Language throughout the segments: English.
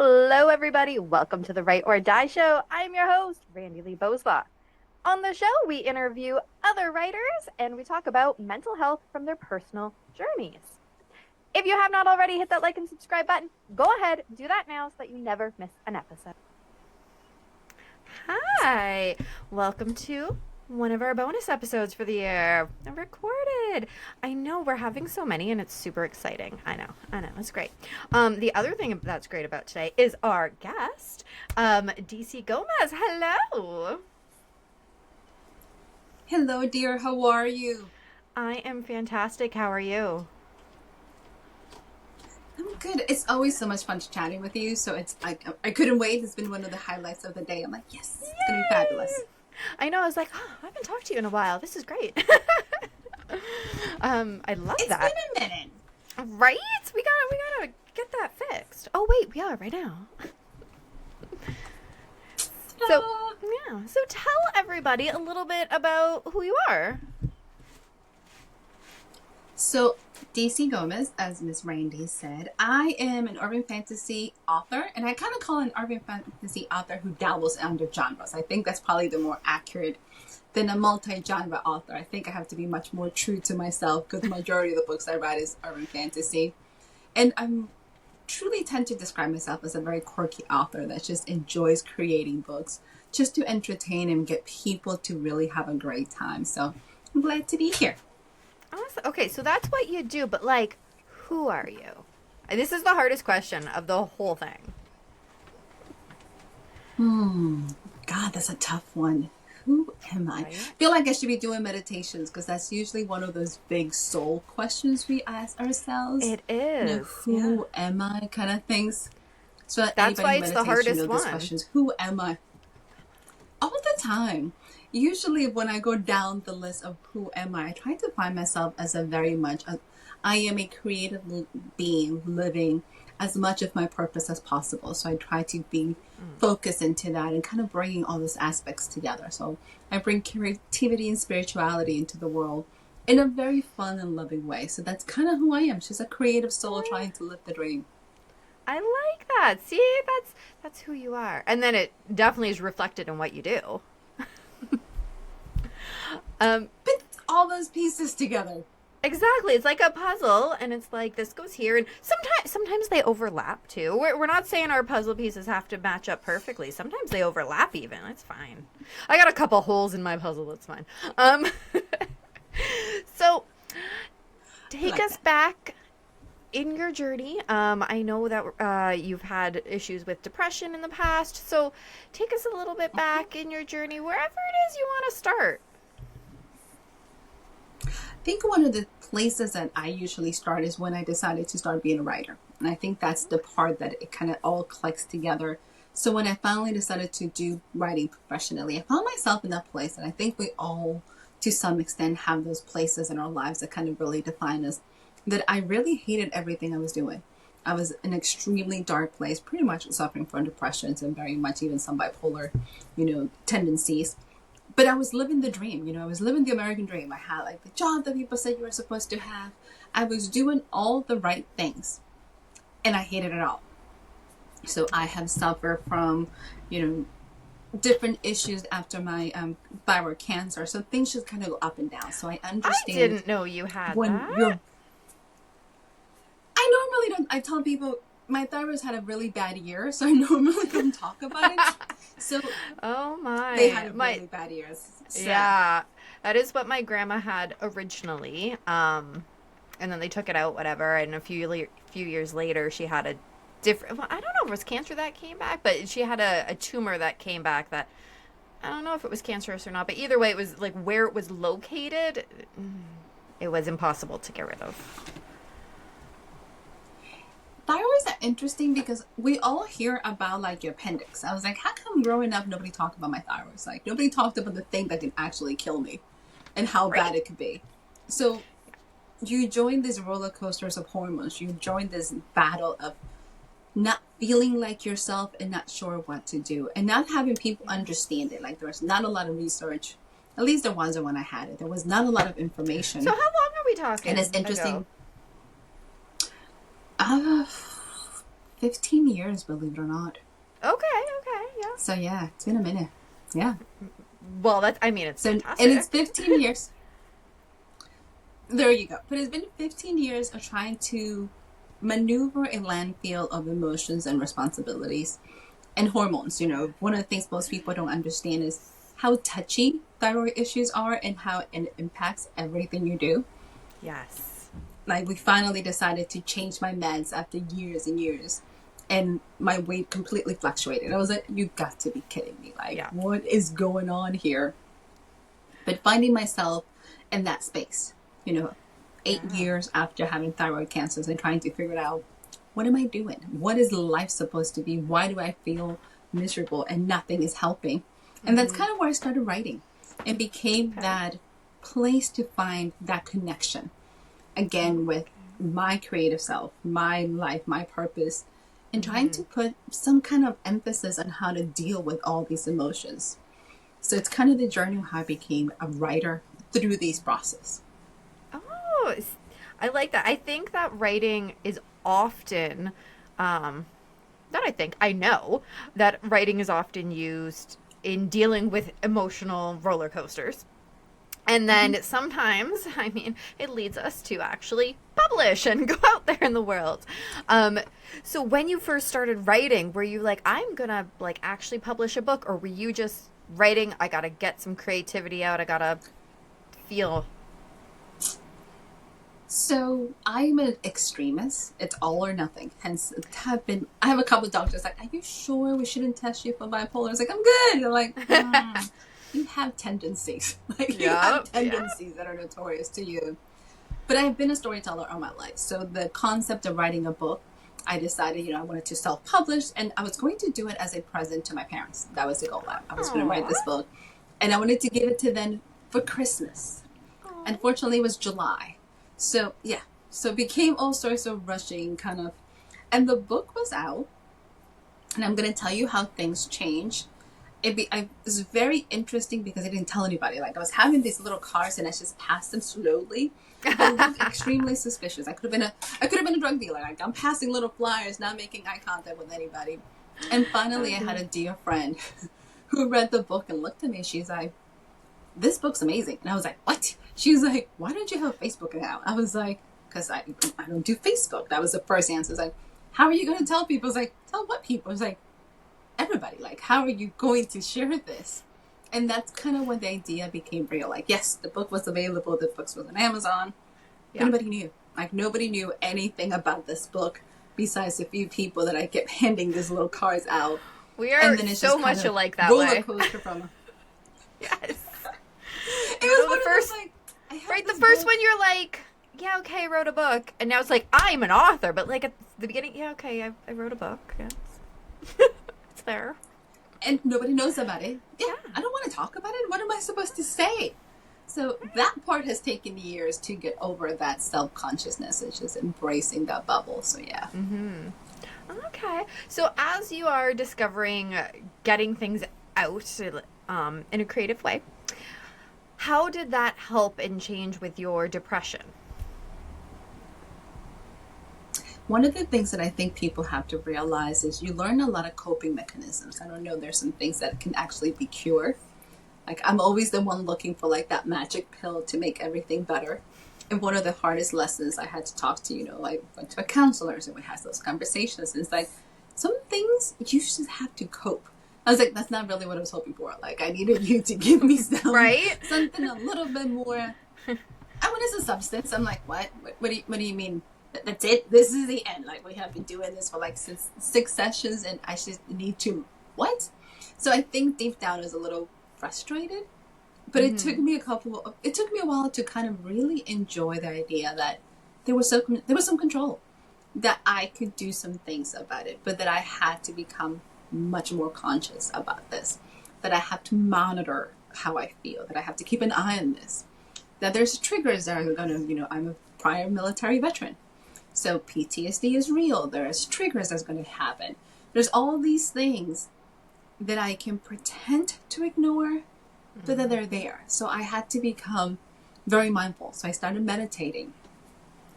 Hello, everybody. Welcome to the Write or Die Show. I'm your host, Randi-lee. On the show, we interview other writers and we talk about mental health from their personal journeys. If you have not already hit that like and subscribe button, go ahead, do that now so that you never miss an episode. Hi, welcome to one of our bonus episodes for the year. I'm recorded. I know we're having so many and it's super exciting. I know, it's great. The other thing that's great about today is our guest, DC Gomez. Hello. Hello, dear. How are you? I am fantastic. How are you? I'm good. It's always so much fun chatting with you. So I couldn't wait. It's been one of the highlights of the day. I'm like, yes, it's going to be fabulous. I know. I was like, oh, I haven't talked to you in a while. This is great. I love that. It's been a minute. Right? We gotta get that fixed. Oh wait, we are right now. So tell everybody a little bit about who you are. So DC Gomez, as Miss Randi said, I am an urban fantasy author, and I kind of call an urban fantasy author who dabbles under genres. I think that's probably the more accurate than a multi-genre author. I think I have to be much more true to myself because the majority of the books I write is urban fantasy. And I'm truly tend to describe myself as a very quirky author that just enjoys creating books just to entertain and get people to really have a great time. So I'm glad to be here. Awesome. Okay, so that's what you do, but like, who are you? This is the hardest question of the whole thing. God, that's a tough one. Who am I? I feel like I should be doing meditations because that's usually one of those big soul questions we ask ourselves. It is. Who am I kind of things. So that's why it's the hardest one. Questions, who am I? All the time. Usually when I go down the list of who am I try to find myself as I am a creative being living as much of my purpose as possible. So I try to be focused into that and kind of bringing all those aspects together. So I bring creativity and spirituality into the world in a very fun and loving way. So that's kind of who I am. She's a creative soul trying to live the dream. I like that. See, that's who you are. And then it definitely is reflected in what you do. Put all those pieces together. Exactly. It's like a puzzle, and it's like this goes here, and sometimes they overlap too. We're not saying our puzzle pieces have to match up perfectly. Sometimes they overlap even. It's fine. I got a couple holes in my puzzle. It's fine. So take us back in your journey. I know that you've had issues with depression in the past, so take us a little bit back in your journey, wherever it is you want to start. I think one of the places that I usually start is when I decided to start being a writer. And I think that's the part that it kind of all clicks together. So when I finally decided to do writing professionally, I found myself in that place. And I think we all, to some extent, have those places in our lives that kind of really define us. That I really hated everything I was doing. I was in an extremely dark place, pretty much suffering from depressions and very much even some bipolar, tendencies. But I was living the dream, I was living the American dream. I had like the job that people said you were supposed to have. I was doing all the right things and I hated it all. So I have suffered from, different issues after my thyroid cancer. So things just kind of go up and down. So I understand. I didn't know you had that. I normally don't. I tell people my thyroid had a really bad year, so I normally don't talk about it. So, oh my, they had really bad years. So. Yeah, that is what my grandma had originally. And then they took it out, whatever. And a few years later, she had a different. Well, I don't know if it was cancer that came back, but she had a tumor that came back that I don't know if it was cancerous or not. But either way, it was like where it was located. It was impossible to get rid of. Thyroids are interesting because we all hear about like your appendix. I was like, how come growing up nobody talked about my thyroid? Like nobody talked about the thing that can actually kill me and how bad it could be. So you join these roller coasters of hormones. You join this battle of not feeling like yourself and not sure what to do and not having people understand it. Like there's not a lot of research. At least there wasn't when I had it. There was not a lot of information. So how long are we talking? And it's interesting. 15 years, believe it or not. Okay, yeah. So yeah, it's been a minute. Yeah. Well, it's So, fantastic. and it's 15 years. There you go. But it's been 15 years of trying to maneuver a landfill of emotions and responsibilities and hormones. One of the things most people don't understand is how touchy thyroid issues are and how it impacts everything you do. Yes. Like, we finally decided to change my meds after years and years, and my weight completely fluctuated. I was like, you got to be kidding me. Like, what is going on here? But finding myself in that space, 8 years after having thyroid cancers and trying to figure out, what am I doing? What is life supposed to be? Why do I feel miserable and nothing is helping? And that's kind of where I started writing. It became that place to find that connection again with my creative self, my life, my purpose, and trying to put some kind of emphasis on how to deal with all these emotions. So it's kind of the journey of how I became a writer through these process. Oh, I like that. I think that writing is often, I know that writing is often used in dealing with emotional roller coasters. And then sometimes, it leads us to actually publish and go out there in the world. So when you first started writing, were you like, I'm going to actually publish a book? Or were you just writing, I got to get some creativity out, I got to feel? So I'm an extremist. It's all or nothing. Hence, I have a couple of doctors like, are you sure we shouldn't test you for bipolar? I was like, I'm good. They're like, you have tendencies. You have tendencies that are notorious to you. But I've been a storyteller all my life. So the concept of writing a book, I decided, I wanted to self-publish, and I was going to do it as a present to my parents. That was the goal. I was going to write this book, and I wanted to give it to them for Christmas. Unfortunately, it was July. So, so it became all sorts of rushing kind of, and the book was out, and I'm going to tell you how things change. It was very interesting because I didn't tell anybody. Like, I was having these little cars, and I just passed them slowly. They looked extremely suspicious. I could have been a drug dealer. Like, I'm passing little flyers, not making eye contact with anybody. And finally, I had a dear friend who read the book and looked at me, and she's like, this book's amazing. And I was like, what? She was like, why don't you have Facebook account? I was like, because I don't do Facebook. That was the first answer. I was like, how are you going to tell people? I was like, tell what people? I was like, everybody. Like, how are you going to share this? And that's kind of when the idea became real. Like, yes, the book was available. The book was on Amazon. Yeah. Nobody knew. Like, nobody knew anything about this book besides a few people that I kept handing these little cards out. We are so much alike that roller way. Coaster from. Yes. It was one the first, like, right? The first one, you're like, yeah, okay, I wrote a book, and now it's like, I'm an author. But like at the beginning, yeah, okay, I wrote a book. Yes. It's there. And nobody knows about it. Yeah, I don't want to talk about it. What am I supposed to say? So that part has taken years to get over that self-consciousness. It's just embracing that bubble. So yeah. Mm-hmm. Okay. So as you are discovering getting things out in a creative way, how did that help and change with your depression? One of the things that I think people have to realize is you learn a lot of coping mechanisms. I don't know, there's some things that can actually be cured. Like, I'm always the one looking for like that magic pill to make everything better. And one of the hardest lessons I had to talk to, I went to a counselor and we had those conversations. And it's like, some things you just have to cope. I was like, that's not really what I was hoping for. Like, I needed you to give me something a little bit more. I wanted some substance. I'm like, what? What do you mean? That's it? This is the end. Like, we have been doing this for like six sessions and I just need to, what? So I think deep down I was a little frustrated, but it took me a while to kind of really enjoy the idea that there was some control, that I could do some things about it, but that I had to become much more conscious about this, that I have to monitor how I feel, that I have to keep an eye on this, that there's triggers that are going to, I'm a prior military veteran. So PTSD is real. There's triggers that's going to happen. There's all these things that I can pretend to ignore, but that they're there. So I had to become very mindful. So I started meditating.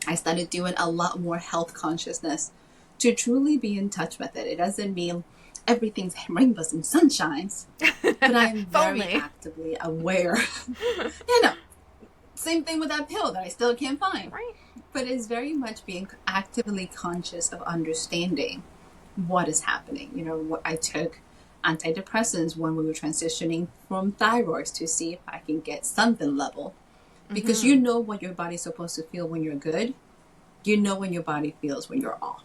I started doing a lot more health consciousness to truly be in touch with it. It doesn't mean everything's rainbows and sunshines, but I'm very actively aware. Same thing with that pill that I still can't find. Right. But it's very much being actively conscious of understanding what is happening. What I took antidepressants when we were transitioning from thyroids to see if I can get something level. Because you know what your body's supposed to feel when you're good. You know when your body feels when you're off.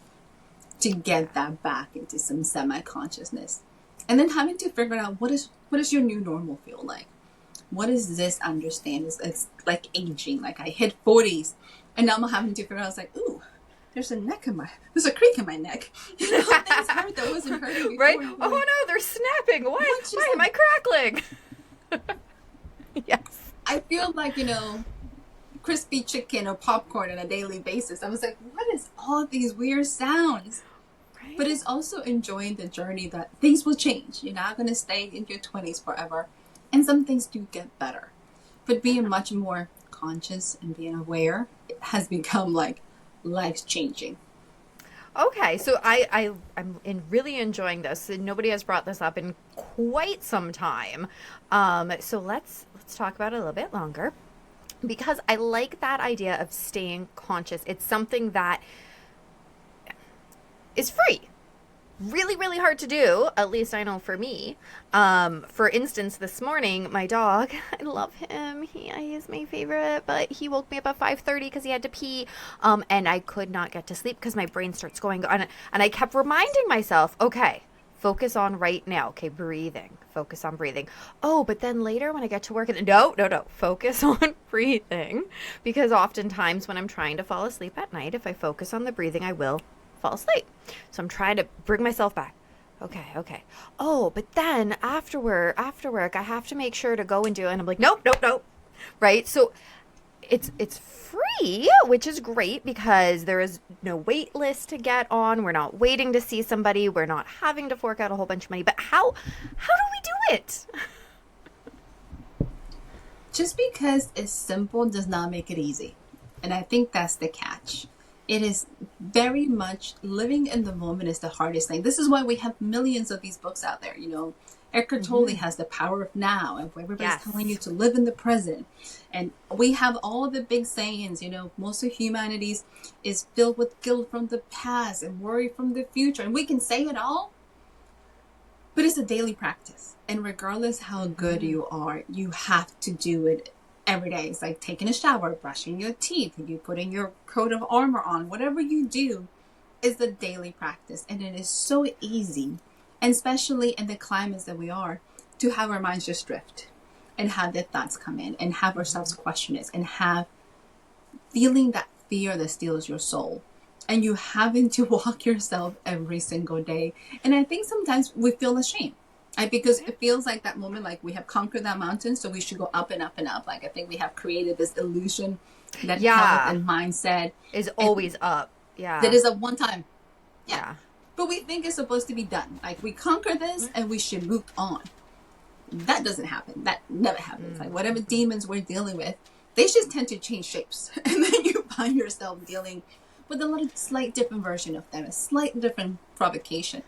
To get that back into some semi-consciousness. And then having to figure out what is your new normal feel like? What is this understand? It's like aging. Like I hit 40s and now I'm having to figure out, I was like, ooh, there's a creak in my neck. Things hurt that wasn't hurting before. Right? Oh no, they're snapping. Why am I crackling? Yes. I feel like, crispy chicken or popcorn on a daily basis. I was like, what is all these weird sounds? Right. But it's also enjoying the journey that things will change. You're not going to stay in your 20s forever. And some things do get better. But being much more conscious and being aware has become like life-changing. Okay, so I'm really enjoying this. Nobody has brought this up in quite some time. So let's talk about it a little bit longer, because I like that idea of staying conscious. It's something that is free. Really, really hard to do, at least I know for me. For instance, this morning, my dog, I love him. He is my favorite, but he woke me up at 5:30 because he had to pee, and I could not get to sleep because my brain starts going on. And I kept reminding myself, okay, focus on right now. Okay, breathing. Focus on breathing. Oh, but then later when I get to work, no. Focus on breathing. Because oftentimes when I'm trying to fall asleep at night, if I focus on the breathing, I will fall asleep. So I'm trying to bring myself back. Okay. Oh, but then after work, I have to make sure to go and do it. And I'm like, nope. Right? So it's free, which is great because there is no wait list to get on. We're not waiting to see somebody. We're not having to fork out a whole bunch of money. But how do we do it? Just because it's simple does not make it easy. And I think that's the catch. It is very much living in the moment is the hardest thing. This is why we have millions of these books out there. Eckhart Tolle has The Power of Now, and everybody's telling you to live in the present. And we have all the big sayings, most of humanities is filled with guilt from the past and worry from the future. And we can say it all, but it's a daily practice. And regardless how good you are, you have to do it every day. It's like taking a shower, brushing your teeth, you putting your coat of armor on. Whatever you do is the daily practice. And it is so easy, and especially in the climates that we are, to have our minds just drift and have the thoughts come in and have ourselves question it and have feeling that fear that steals your soul. And you having to walk yourself every single day. And I think sometimes we feel ashamed. Because it feels like that moment, like we have conquered that mountain, so we should go up and up and up. Like I think we have created this illusion that health and mindset is always up. Yeah. That is a one time. Yeah. But we think it's supposed to be done. Like we conquer this and we should move on. That doesn't happen. That never happens. Like whatever demons we're dealing with, they just tend to change shapes. And then you find yourself dealing with a little slight different version of them, a slight different provocation.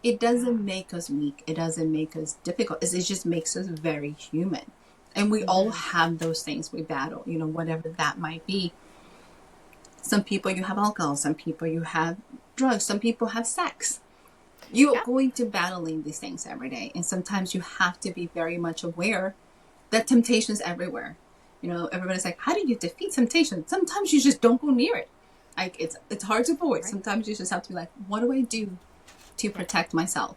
It doesn't make us weak. It doesn't make us difficult. It just makes us very human. And we all have those things we battle, whatever that might be. Some people you have alcohol. Some people you have drugs. Some people have sex. You are going to battling these things every day. And sometimes you have to be very much aware that temptation is everywhere. Everybody's like, how do you defeat temptation? Sometimes you just don't go near it. Like it's hard to avoid. Right. Sometimes you just have to be like, what do I do to protect myself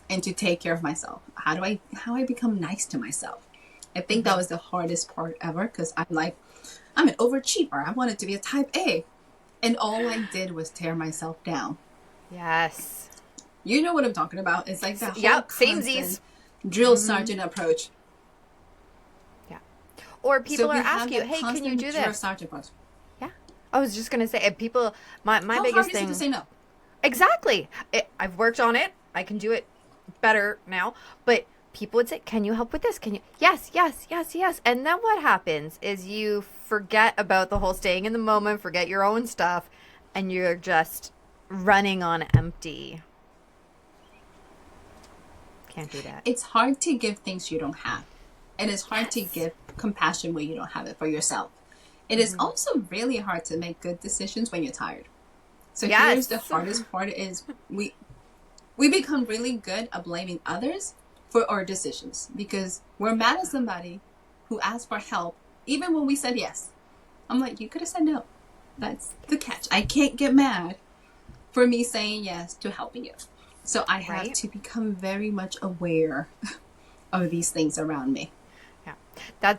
and to take care of myself? How do I become nice to myself? I think that was the hardest part ever, because I'm an overachiever. I wanted to be a type A, and all I did was tear myself down. Yes. You know what I'm talking about. It's like that whole samesies drill sergeant approach. Yeah. Or people are asking you, hey, can you do this? Drill sergeant approach. Yeah. I was just going to say, people, my biggest thing. How hard is it to say no? Exactly. I've worked on it. I can do it better now. But people would say, can you help with this? Can you? Yes. And then what happens is you forget about the whole staying in the moment, forget your own stuff, and you're just running on empty. Can't do that. It's hard to give things you don't have. And it's hard to Yes. give compassion when you don't have it for yourself. It is also really hard to make good decisions when you're tired. So Yes. here's the hardest part is we become really good at blaming others for our decisions because we're mad at somebody who asked for help even when we said yes. I'm like, you could have said no. That's the catch. I can't get mad for me saying yes to helping you. So I have Right. to become very much aware of these things around me. Yeah.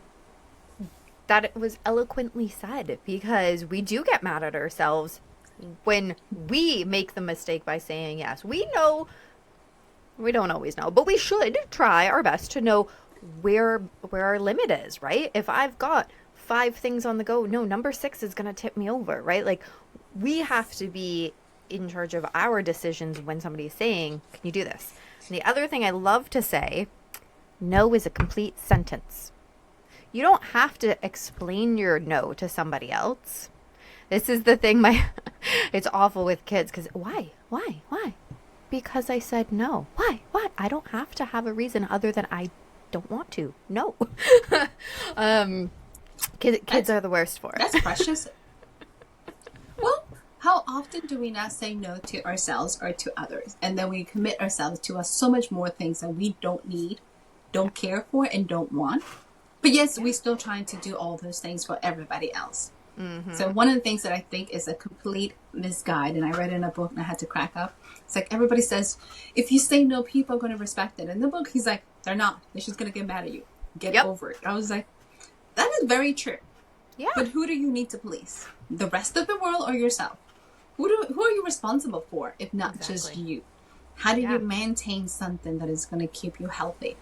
That was eloquently said, because we do get mad at ourselves when we make the mistake by saying yes. We know, we don't always know, but we should try our best to know where our limit is, right? If I've got 5 things on the go, no, number 6 is going to tip me over, right? Like, we have to be in charge of our decisions when somebody's saying, can you do this? And the other thing I love to say, no is a complete sentence. You don't have to explain your no to somebody else. This is the thing, it's awful with kids, because why? Because I said no. Why? I don't have to have a reason other than I don't want to. No. Kids are the worst for it. That's precious. Well, how often do we not say no to ourselves or to others? And then we commit ourselves to so much more things that we don't need, don't care for, and don't want. But yes, we're still trying to do all those things for everybody else. So one of the things that I think is a complete misguide, and I read it in a book and I had to crack up. It's like everybody says, if you say no, people are going to respect it. In the book, he's like, they're not. They're just going to get mad at you. Get over it. I was like, that is very true. Yeah. But who do you need to please? The rest of the world or yourself? Who are you responsible for, if not just you? How do you maintain something that is going to keep you healthy?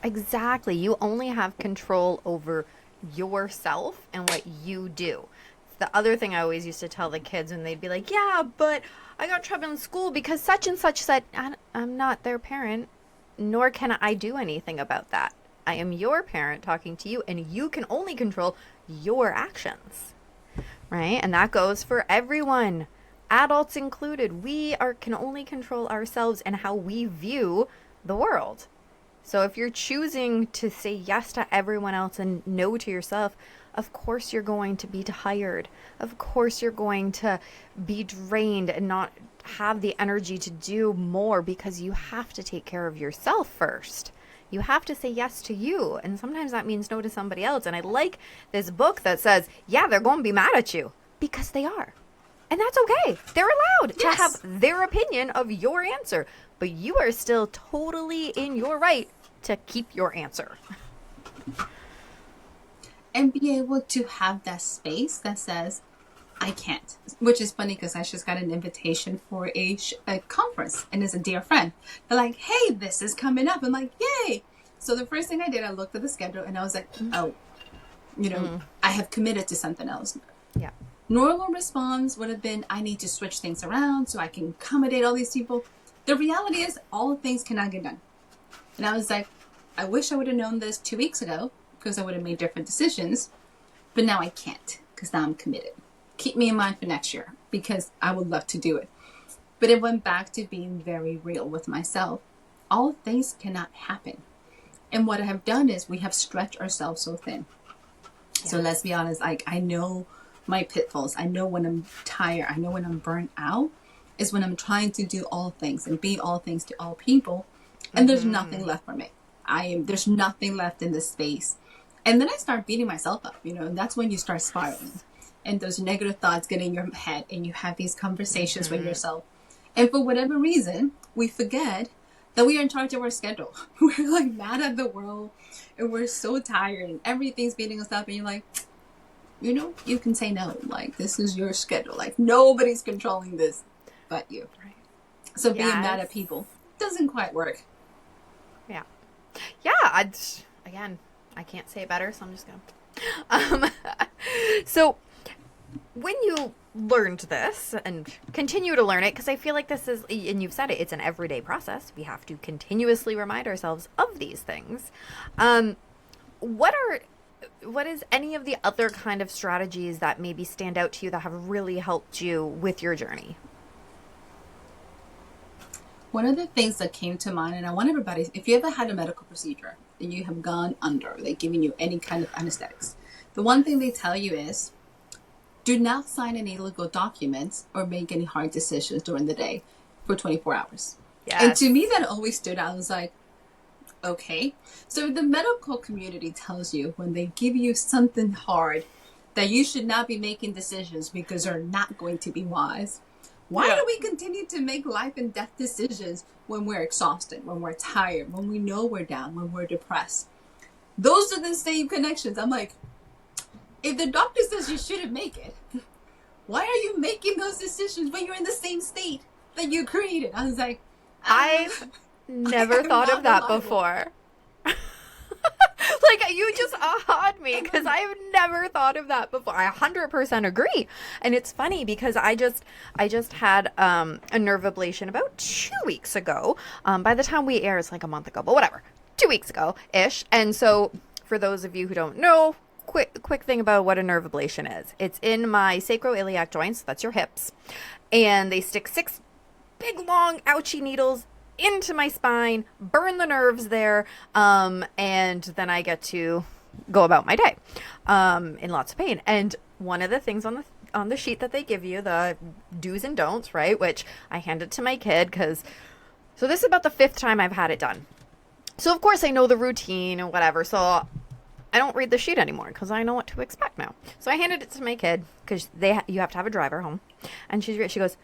Exactly. You only have control over yourself and what you do. The other thing I always used to tell the kids when they'd be like, yeah, but I got trouble in school because such and such said, I'm not their parent, nor can I do anything about that. I am your parent talking to you, and you can only control your actions, right? And that goes for everyone, adults included. We can only control ourselves and how we view the world. So if you're choosing to say yes to everyone else and no to yourself, of course you're going to be tired. Of course you're going to be drained and not have the energy to do more, because you have to take care of yourself first. You have to say yes to you. And sometimes that means no to somebody else. And I like this book that says, yeah, they're going to be mad at you, because they are. And that's okay. They're allowed to have their opinion of your answer, but you are still totally in your right to keep your answer. And be able to have that space that says, I can't. Which is funny because I just got an invitation for a conference, and it's a dear friend. They're like, hey, this is coming up. I'm like, yay. So the first thing I did, I looked at the schedule and I was like, oh, I have committed to something else. Yeah. Normal response would have been, I need to switch things around so I can accommodate all these people. The reality is all things cannot get done. And I was like, I wish I would have known this 2 weeks ago, because I would have made different decisions. But now I can't, because now I'm committed. Keep me in mind for next year, because I would love to do it. But it went back to being very real with myself. All things cannot happen. And what I have done is we have stretched ourselves so thin. Yes. So let's be honest, like, I know my pitfalls. I know when I'm tired. I know when I'm burnt out is when I'm trying to do all things and be all things to all people. And there's nothing left for me. There's nothing left in this space. And then I start beating myself up, and that's when you start spiraling. And those negative thoughts get in your head and you have these conversations with yourself. And for whatever reason, we forget that we are in charge of our schedule. We're like mad at the world and we're so tired and everything's beating us up. And you're like, you can say no. Like, this is your schedule. Like, nobody's controlling this but you. Right. So being mad at people doesn't quite work. Yeah. Yeah. Again, I can't say it better, so I'm just going to. So when you learned this and continue to learn it, because I feel like this is, and you've said it, it's an everyday process. We have to continuously remind ourselves of these things. What is any of the other kind of strategies that maybe stand out to you that have really helped you with your journey? One of the things that came to mind, and I want everybody, if you ever had a medical procedure and you have gone under, like giving you any kind of anesthetics, the one thing they tell you is, do not sign any legal documents or make any hard decisions during the day for 24 hours. Yes. And to me, that always stood out. I was like, okay. So the medical community tells you when they give you something hard that you should not be making decisions because they're not going to be wise. Why do we continue to make life and death decisions when we're exhausted, when we're tired, when we know we're down, when we're depressed? Those are the same connections. I'm like, if the doctor says you shouldn't make it, why are you making those decisions when you're in the same state that you created? I was like, I've never thought of that before. Like, you just awed me because I've never thought of that before. I 100% agree. And it's funny because I just had a nerve ablation about 2 weeks ago. By the time we air, it's like a month ago, but whatever. 2 weeks ago-ish. And so for those of you who don't know, quick thing about what a nerve ablation is. It's in my sacroiliac joints, that's your hips. And they stick 6 big, long, ouchy needles into my spine, burn the nerves there, and then I get to go about my day in lots of pain. And one of the things on the sheet that they give you, the do's and don'ts, right, which I handed to my kid so this is about the 5th time I've had it done. So of course I know the routine and whatever, so I don't read the sheet anymore because I know what to expect now. So I handed it to my kid because you have to have a driver home, and she goes,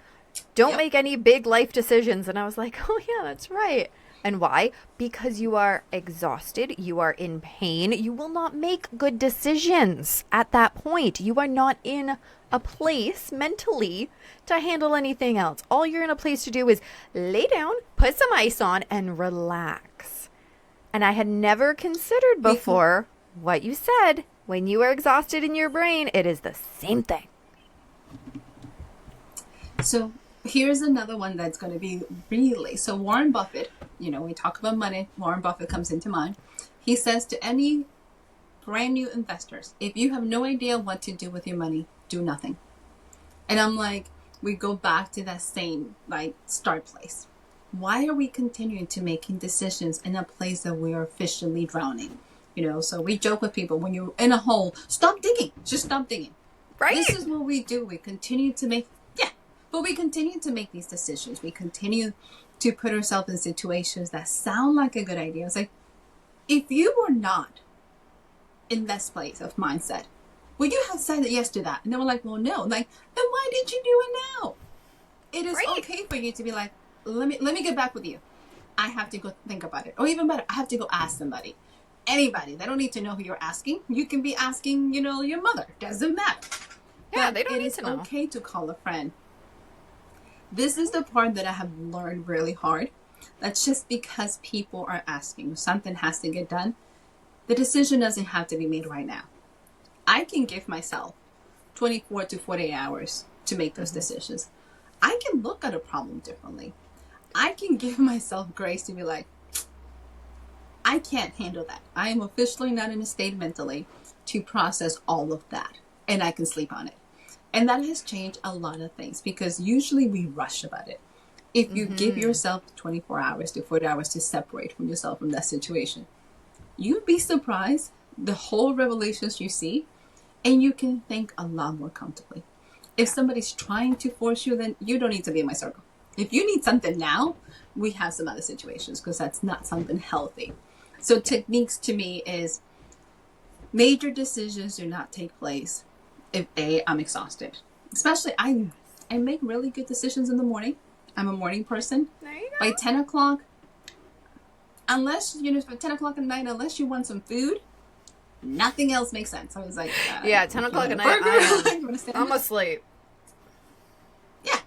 don't make any big life decisions. And I was like, oh yeah, that's right. And why? Because you are exhausted. You are in pain. You will not make good decisions at that point. You are not in a place mentally to handle anything else. All you're in a place to do is lay down, put some ice on, and relax. And I had never considered before what you said. When you are exhausted in your brain, it is the same thing. So here's another one that's going to be really, so Warren Buffett, we talk about money, Warren Buffett comes into mind. He says to any brand new investors, if you have no idea what to do with your money, do nothing. And I'm like, we go back to that same start place. Why are we continuing to making decisions in a place that we are officially drowning? So we joke with people, when you're in a hole, stop digging, just stop digging. Right. This is what we do. We continue to make these decisions. We continue to put ourselves in situations that sound like a good idea. It's like, if you were not in this place of mindset, would you have said yes to that? And they were like, well, no. Like, then why did you do it now? It is okay for you to be like, let me get back with you. I have to go think about it. Or even better, I have to go ask somebody. Anybody. They don't need to know who you're asking. You can be asking, your mother. Doesn't matter. Yeah, they don't need to know. It is okay to call a friend. This is the part that I have learned really hard. That's just because people are asking, something has to get done. The decision doesn't have to be made right now. I can give myself 24 to 48 hours to make those decisions. I can look at a problem differently. I can give myself grace to be like, I can't handle that. I am officially not in a state mentally to process all of that. And I can sleep on it. And that has changed a lot of things because usually we rush about it. If you give yourself 24 hours to 40 hours to separate from yourself from that situation, you'd be surprised the whole revelations you see, and you can think a lot more comfortably. If somebody's trying to force you, then you don't need to be in my circle. If you need something now, we have some other situations because that's not something healthy. So techniques to me is major decisions do not take place if I'm exhausted. Especially I make really good decisions in the morning. I'm a morning person. There you go. By 10 o'clock, unless, for 10 o'clock at night, unless you want some food, nothing else makes sense. I was like, 10 o'clock at night, I'm asleep. Yeah.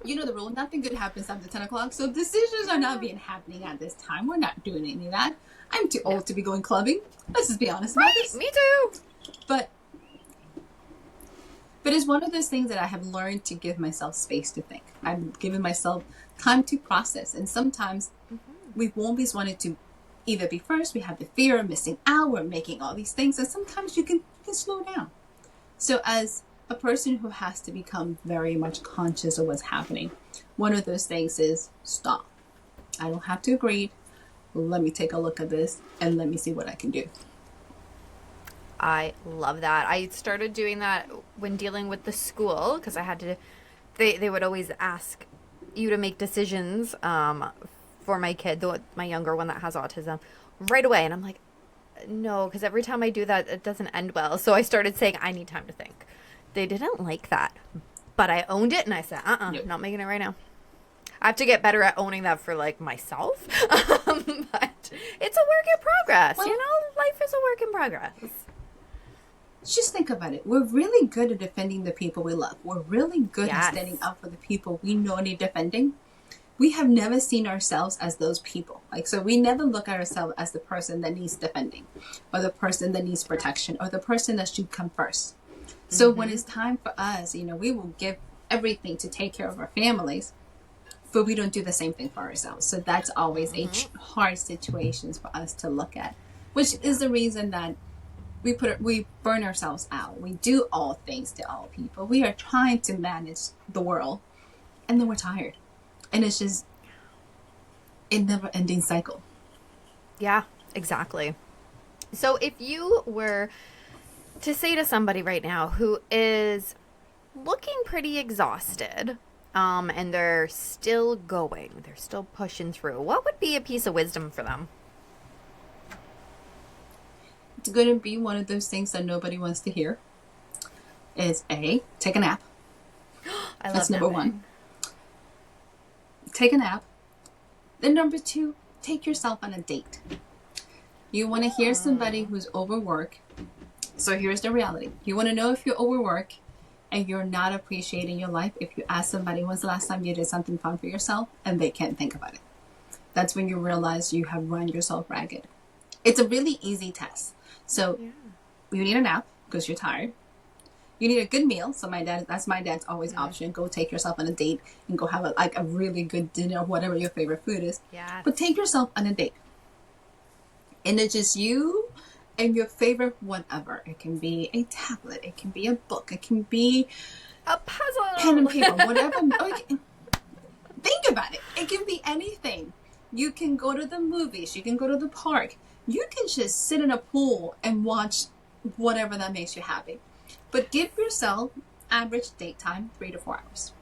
You know the rule. Nothing good happens after 10 o'clock. So decisions are not being happening at this time. We're not doing any of that. I'm too old to be going clubbing. Let's just be honest about this. Me too. But it's one of those things that I have learned to give myself space to think. I've given myself time to process. And sometimes we've always wanted to either be first. We have the fear of missing out. We're making all these things. And sometimes you can slow down. So as a person who has to become very much conscious of what's happening, one of those things is stop. I don't have to agree. Let me take a look at this and let me see what I can do. I love that. I started doing that when dealing with the school because I had to, they would always ask you to make decisions for my kid, my younger one that has autism, right away. And I'm like, no, because every time I do that, it doesn't end well. So I started saying, I need time to think. They didn't like that, but I owned it and I said, Yep. not making it right now. I have to get better at owning that for like myself. But it's a work in progress. Well, Life is a work in progress. Just think about it. We're really good at defending the people we love. We're really good Yes. at standing up for the people we know need defending. We have never seen ourselves as those people. So we never look at ourselves as the person that needs defending, or the person that needs protection, or the person that should come first. So when it's time for us, we will give everything to take care of our families, but we don't do the same thing for ourselves. So that's always a hard situation for us to look at, which is the reason that we burn ourselves out. We do all things to all people. We are trying to manage the world, and then we're tired. And it's just a never-ending cycle. Yeah, exactly. So if you were to say to somebody right now who is looking pretty exhausted, and they're still going, they're still pushing through, what would be a piece of wisdom for them? It's going to be one of those things that nobody wants to hear. Is A, take a nap. That's number one. Take a nap. Then number two, take yourself on a date. You want to hear somebody who's overworked. So here's the reality. You want to know if you're overworked and you're not appreciating your life if you ask somebody, when's the last time you did something fun for yourself? And they can't think about it. That's when you realize you have run yourself ragged. It's a really easy test. So you need a nap because you're tired. You need a good meal. So that's my dad's always option. Go take yourself on a date and go have a really good dinner, whatever your favorite food is. Yeah. But take yourself on a date. And it's just you and your favorite whatever. It can be a tablet. It can be a book. It can be a puzzle. Pen and paper. Whatever. Think about it. It can be anything. You can go to the movies. You can go to the park. You can just sit in a pool and watch whatever that makes you happy. But give yourself average date time, 3 to 4 hours.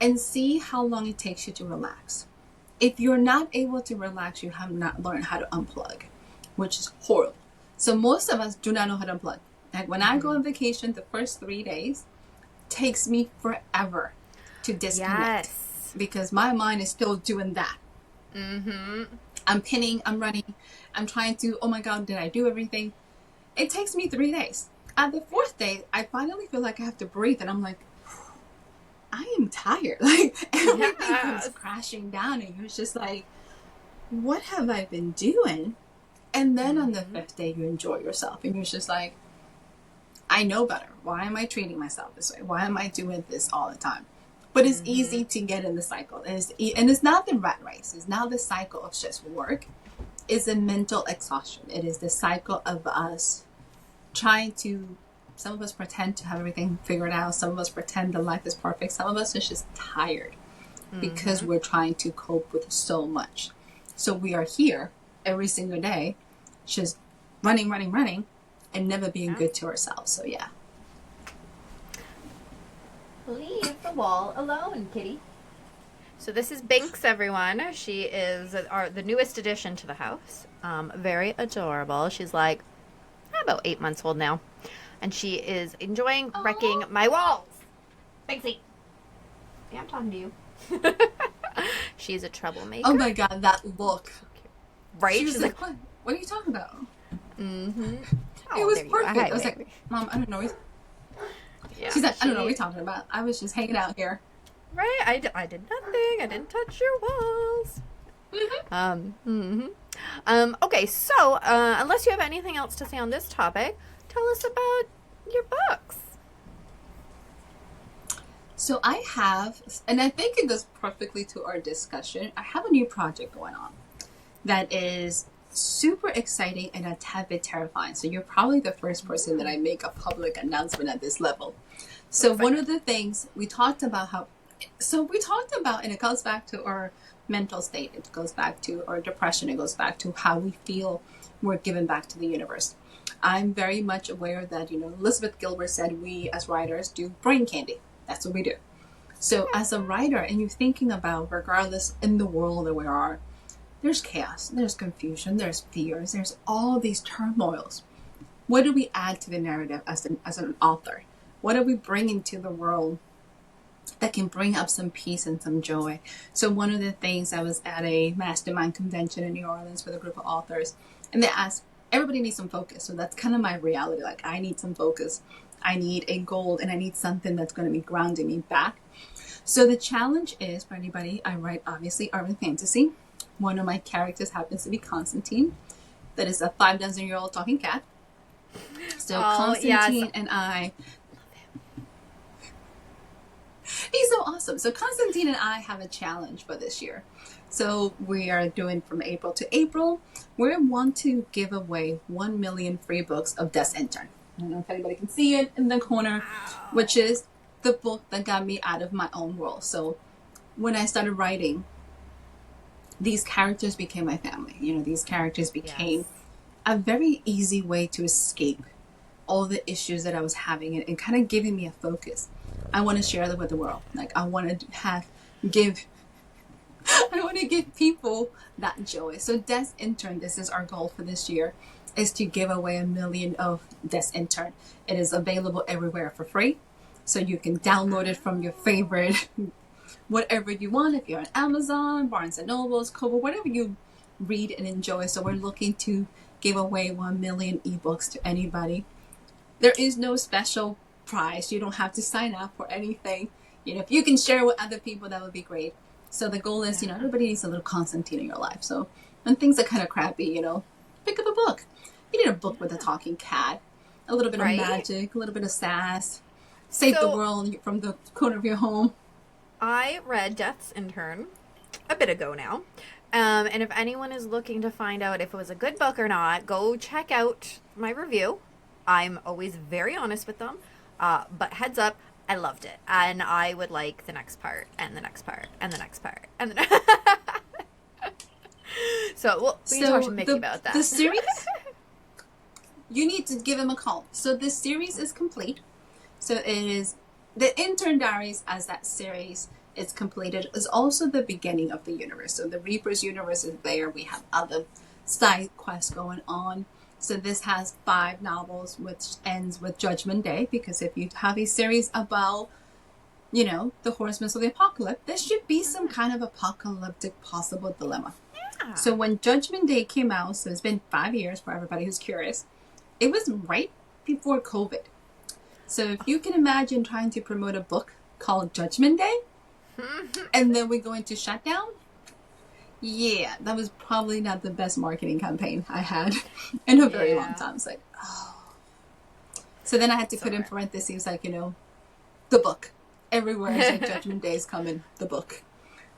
And see how long it takes you to relax. If you're not able to relax, you have not learned how to unplug, which is horrible. So most of us do not know how to unplug. Like when I go on vacation, the first 3 days takes me forever to disconnect. Yes. Because my mind is still doing that. Mm-hmm. I'm pinning, I'm running, I'm trying to, oh my God, did I do everything? It takes me 3 days. At the 4th day, I finally feel like I have to breathe, and I'm like, I am tired. Like everything comes crashing down, and you're just like, what have I been doing? And then on the 5th day, you enjoy yourself, and you're just like, I know better. Why am I treating myself this way? Why am I doing this all the time? But it's easy to get in the cycle. And it's not the rat race. It's not the cycle of just work. It's a mental exhaustion. It is the cycle of us trying to, some of us pretend to have everything figured out. Some of us pretend that life is perfect. Some of us are just tired because we're trying to cope with so much. So we are here every single day, just running, and never being good to ourselves. So yeah. Leave the wall alone, kitty. So this is Binks, everyone. She is the newest addition to the house. Very adorable. She's like about 8 months old now. And she is enjoying wrecking my walls. Binksy. Yeah, I'm talking to you. She's a troublemaker. Oh my God, that look. Right? She's like, what are you talking about? Mm-hmm. It was perfect. I was like, Mom, I don't know. Yeah, she's like, I don't know what you're talking about. I was just hanging out here. Right? I did nothing. I didn't touch your walls. Okay, so unless you have anything else to say on this topic, tell us about your books. So I have, and I think it goes perfectly to our discussion, I have a new project going on that is super exciting and a tad bit terrifying. So you're probably the first person that I make a public announcement at this level. So one of the things we talked about, how So we talked about, and it goes back to our mental state. It goes back to our depression. It goes back to how we feel we're given back to the universe. I'm very much aware that, Elizabeth Gilbert said we as writers do brain candy. That's what we do. So as a writer, and you're thinking about, regardless in the world that we are, there's chaos, there's confusion, there's fears, there's all these turmoils. What do we add to the narrative as an author? What are we bringing to the world that can bring up some peace and some joy? So one of the things, I was at a mastermind convention in New Orleans with a group of authors, and they asked, everybody needs some focus. So that's kind of my reality. Like, I need some focus. I need a goal, and I need something that's going to be grounding me back. So the challenge is, for anybody, I write obviously urban fantasy. One of my characters happens to be Constantine. That is a 5-dozen-year-old talking cat. So Constantine and I, he's so awesome. So Constantine and I have a challenge for this year. So we are doing from April to April. We want to give away 1 million free books of Desk Intern. I don't know if anybody can see it in the corner, which is the book that got me out of my own world. So when I started writing, these characters became my family. These characters became a very easy way to escape all the issues that I was having, and kind of giving me a focus. I want to share that with the world. Like, I want to give people that joy. So Desk Intern, this is our goal for this year, is to give away 1 million of Desk Intern. It is available everywhere for free. So you can download it from your favorite, whatever you want. If you're on Amazon, Barnes & Nobles, Kobo, whatever you read and enjoy. So we're looking to give away 1 million ebooks to anybody. There is no special prize. You don't have to sign up for anything. If you can share with other people, that would be great. So the goal is, everybody needs a little Constantine in your life. So when things are kind of crappy, pick up a book. You need a book with a talking cat, a little bit of magic, a little bit of sass. Save the world from the corner of your home. I read Death's Intern a bit ago now. And if anyone is looking to find out if it was a good book or not, go check out my review. I'm always very honest with them. But heads up, I loved it. And I would like the next part, and the next part, and the next part, and the So we can talk to Mickey about that. The series, you need to give him a call. So this series is complete. So it is the Intern Diaries, as that series is completed, is also the beginning of the universe. So the Reaper's universe is there. We have other side quests going on. So this has 5 novels, which ends with Judgment Day, because if you have a series about, the horsemen of the apocalypse, there should be some kind of apocalyptic possible dilemma. Yeah. So when Judgment Day came out, so it's been 5 years for everybody who's curious, it was right before COVID. So if you can imagine trying to promote a book called Judgment Day, and then we go into shutdown, yeah, that was probably not the best marketing campaign I had in a very long time. It's like, oh. So then I had to put in parentheses, like, the book. Everywhere is like Judgment Day is coming, the book.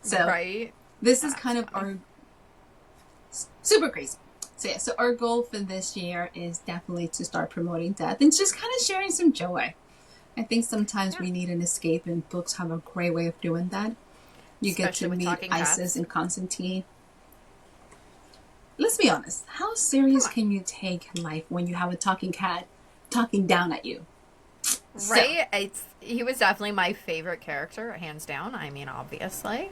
So this is kind of our super crazy. So yeah, so our goal for this year is definitely to start promoting death and just kind of sharing some joy. I think sometimes we need an escape, and books have a great way of doing that. You especially get to meet Isis and Constantine. Let's be honest. How serious can you take life when you have a talking cat talking down at you? Right? So, he was definitely my favorite character, hands down. I mean, obviously.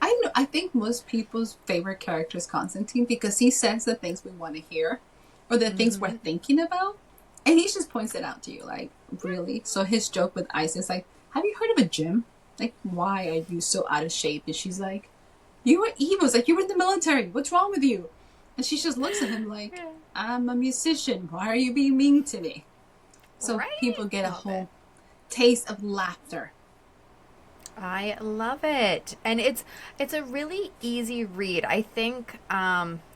I think most people's favorite character is Constantine, because he says the things we want to hear, or the things we're thinking about, and he just points it out to you, like, really? So his joke with Isis, like, have you heard of a gym? Like, why are you so out of shape? And she's like, you were evil. It's like, you were in the military. What's wrong with you? And she just looks at him like, I'm a musician. Why are you being mean to me? So people get a whole taste of laughter. I love it. And it's a really easy read. I think,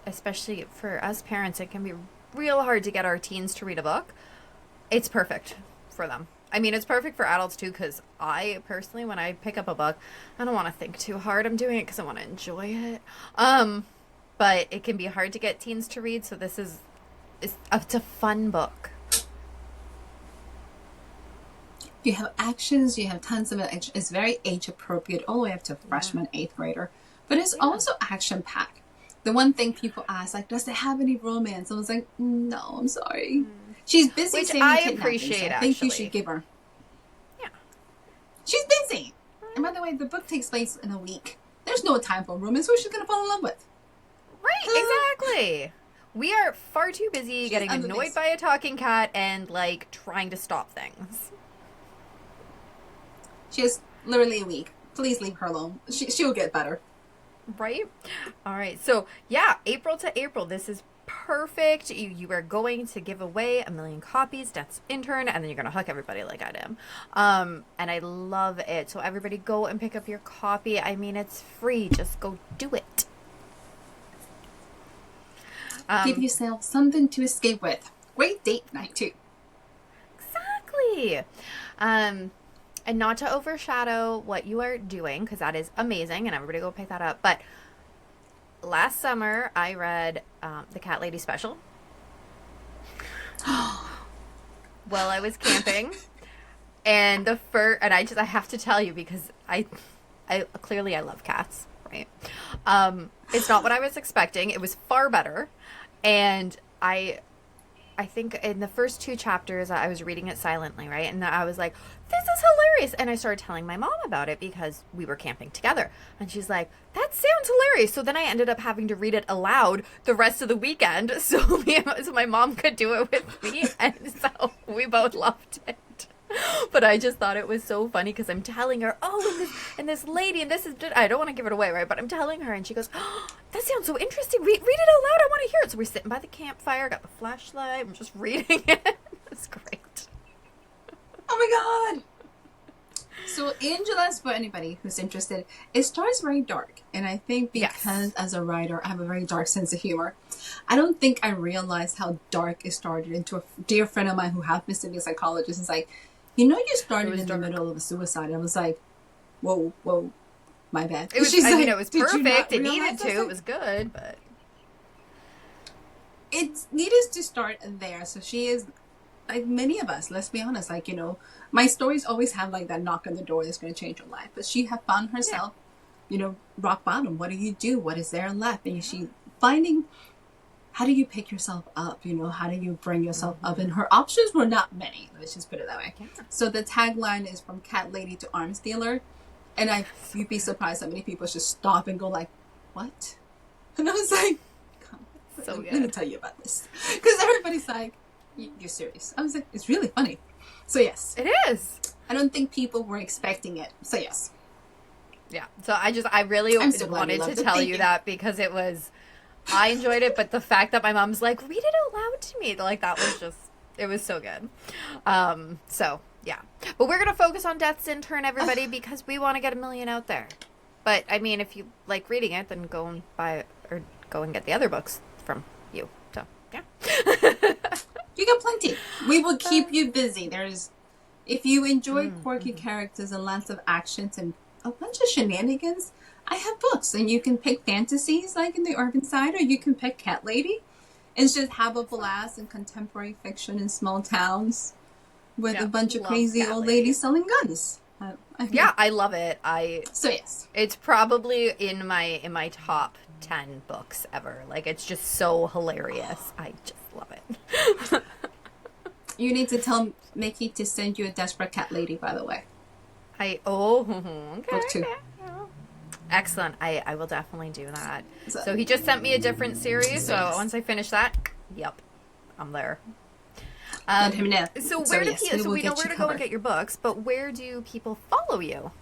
especially for us parents, it can be real hard to get our teens to read a book. It's perfect for them. I mean, it's perfect for adults too, because I personally, when I pick up a book, I don't want to think too hard. I'm doing it because I want to enjoy it. But it can be hard to get teens to read, so it's a fun book. You have actions, you have tons of it. It's very age appropriate, all the way up to freshman, eighth grader. But it's also action packed. The one thing people ask, like, does it have any romance? I was like, no, I'm sorry. She's busy Which saving I kidnapping, appreciate, so I think actually. you should give her. Yeah. She's busy. And by the way, the book takes place in a week. There's no time for romance. Who is she going to fall in love with? Right, exactly. We are far too busy getting annoyed by a talking cat and, like, trying to stop things. She has literally a week. Please leave her alone. She'll get better. Right? All right. So, yeah, April to April. This is perfect. You are going to give away 1 million copies. That's intern. And then you're going to hook everybody like I am. And I love it. So, everybody go and pick up your copy. I mean, it's free. Just go do it. Give yourself something to escape with. Great date night, too. Exactly. And not to overshadow what you are doing, because that is amazing, and everybody go pick that up. But last summer, I read the Cat Lady Special while I was camping. And I have to tell you, because I clearly I love cats, right? It's not what I was expecting. It was far better. And I think in the first 2 chapters, I was reading it silently, right? And I was like, this is hilarious. And I started telling my mom about it because we were camping together. And she's like, that sounds hilarious. So then I ended up having to read it aloud the rest of the weekend so my mom could do it with me. And so we both loved it. But I just thought it was so funny because I'm telling her, and this lady, and this is, I don't want to give it away, right? But I'm telling her, and she goes, oh, that sounds so interesting. Read it out loud. I want to hear it. So we're sitting by the campfire, got the flashlight, I'm just reading it. It's great. Oh my God. So Angela's, for anybody who's interested, it starts very dark. And I think because as a writer, I have a very dark sense of humor. I don't think I realized how dark it started into a dear friend of mine who happens to be a psychologist. Is like, you started in the middle of a suicide. And I was like, whoa, my bad. It was, it was perfect. It needed to. It was good, but it needed to start there. So she is, like many of us, let's be honest, like, my stories always have like that knock on the door that's going to change your life. But she had found herself, rock bottom. What do you do? What is there left? And she finding, how do you pick yourself up? How do you bring yourself up? And her options were not many. Let's just put it that way. Yeah. So the tagline is from cat lady to arms dealer. And you'd be surprised how many people just stop and go like, what? And I was like, let me tell you about this. Because everybody's like, you're serious. I was like, it's really funny. So yes. It is. I don't think people were expecting it. So yes. Yeah. So I really wanted to tell you that because it was, I enjoyed it, but the fact that my mom's like, read it out loud to me, like that was just, it was so good. So yeah, but we're going to focus on Death's Intern, everybody, because we want to get 1 million out there. But I mean, if you like reading it, then go and buy or go and get the other books from you. So yeah. You got plenty. We will keep you busy. If you enjoy quirky characters and lots of actions and a bunch of shenanigans, I have books, and you can pick fantasies like in the urban side, or you can pick Cat Lady and just have a blast in contemporary fiction in small towns with a bunch of crazy old ladies selling guns. I love it. So yes, it's probably in my top 10 books ever. Like, it's just so hilarious. I just love it. You need to tell Mickey to send you a Desperate Cat Lady, by the way. Okay. Book 2. Excellent. I will definitely do that. So he just sent me a different series. So once I finish that, I'm there. Let him know. So we know where to go and get your books, but where do people follow you?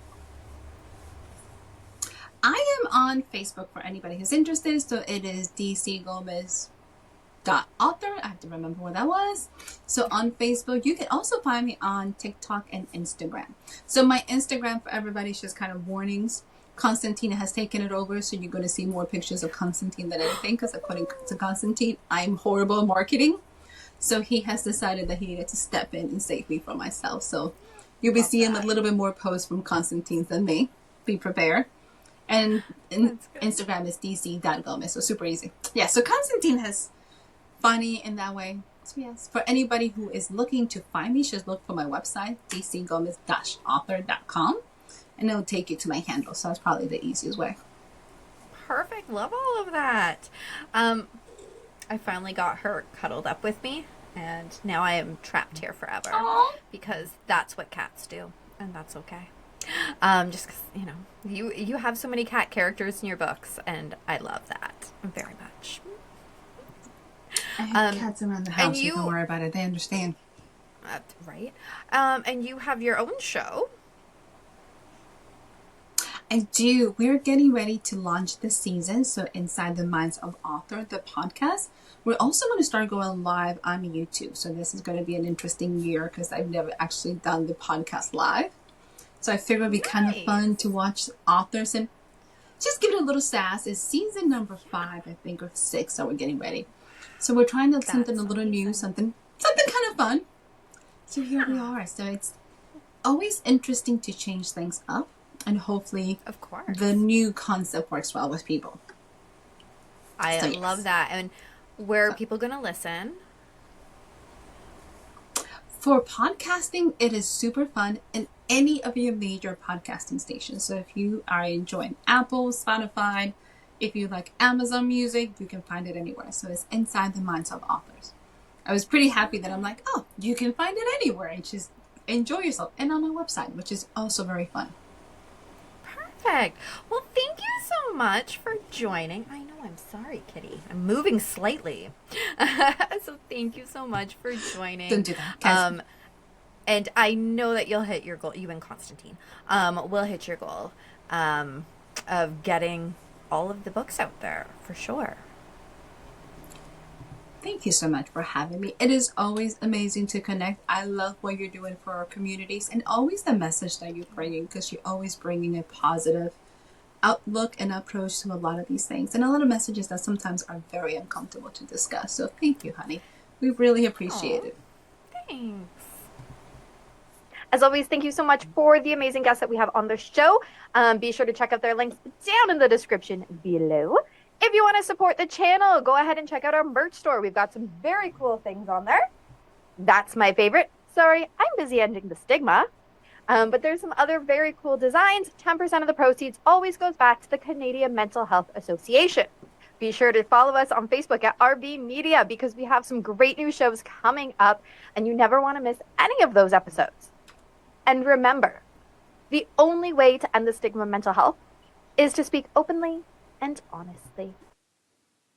I am on Facebook for anybody who's interested. So it is dcgomez.author. I have to remember what that was. So on Facebook, you can also find me on TikTok and Instagram. So my Instagram, for everybody, is just kind of warnings. Constantine has taken it over, so you're going to see more pictures of Constantine than anything, because according to Constantine, I'm horrible at marketing. So he has decided that he needed to step in and save me from myself. So you'll be seeing a little bit more posts from Constantine than me. Be prepared. And Instagram is dc.gomez, so super easy. Yeah, so Constantine has funny in that way. So yes, for anybody who is looking to find me, just look for my website, dcgomez-author.com, and it'll take you to my handle. So that's probably the easiest way. Perfect. Love all of that. I finally got her cuddled up with me, and now I am trapped here forever because that's what cats do, and that's okay. Just 'cause, you have so many cat characters in your books, and I love that very much. I have cats around the house. You don't worry about it. They understand. Right. And you have your own show. I do. We're getting ready to launch this season. So Inside the Minds of Author, the podcast. We're also going to start going live on YouTube. So this is going to be an interesting year because I've never actually done the podcast live. So I figured it would be kind of fun to watch authors and just give it a little sass. It's season number 5, I think, or 6 that we're getting ready. So we're trying to something a little new, something kind of fun. So here we are. So it's always interesting to change things up. And hopefully, of course, the new concept works well with people. I love that. And where are people going to listen? For podcasting, it is super fun in any of your major podcasting stations. So if you are enjoying Apple, Spotify, if you like Amazon Music, you can find it anywhere. So it's Inside the Minds of Authors. I was pretty happy that I'm like, oh, you can find it anywhere and just enjoy yourself. And on my website, which is also very fun. Perfect. Well, thank you so much for joining. I know, I'm sorry, Kitty. I'm moving slightly. So thank you so much for joining. Don't do that. And I know that you'll hit your goal. You and Constantine will hit your goal of getting all of the books out there for sure. Thank you so much for having me. It is always amazing to connect. I love what you're doing for our communities and always the message that you're bringing because you're always bringing a positive outlook and approach to a lot of these things and a lot of messages that sometimes are very uncomfortable to discuss. So thank you, honey. We really appreciate it. Thanks. As always, thank you so much for the amazing guests that we have on the show. Be sure to check out their links down in the description below. If you want to support the channel, go ahead and check out our merch store. We've got some very cool things on there. That's my favorite. Sorry, I'm busy ending the stigma. But there's some other very cool designs. 10% of the proceeds always goes back to the Canadian Mental Health Association. Be sure to follow us on Facebook at RB Media because we have some great new shows coming up and you never want to miss any of those episodes. And remember, the only way to end the stigma of mental health is to speak openly and honestly.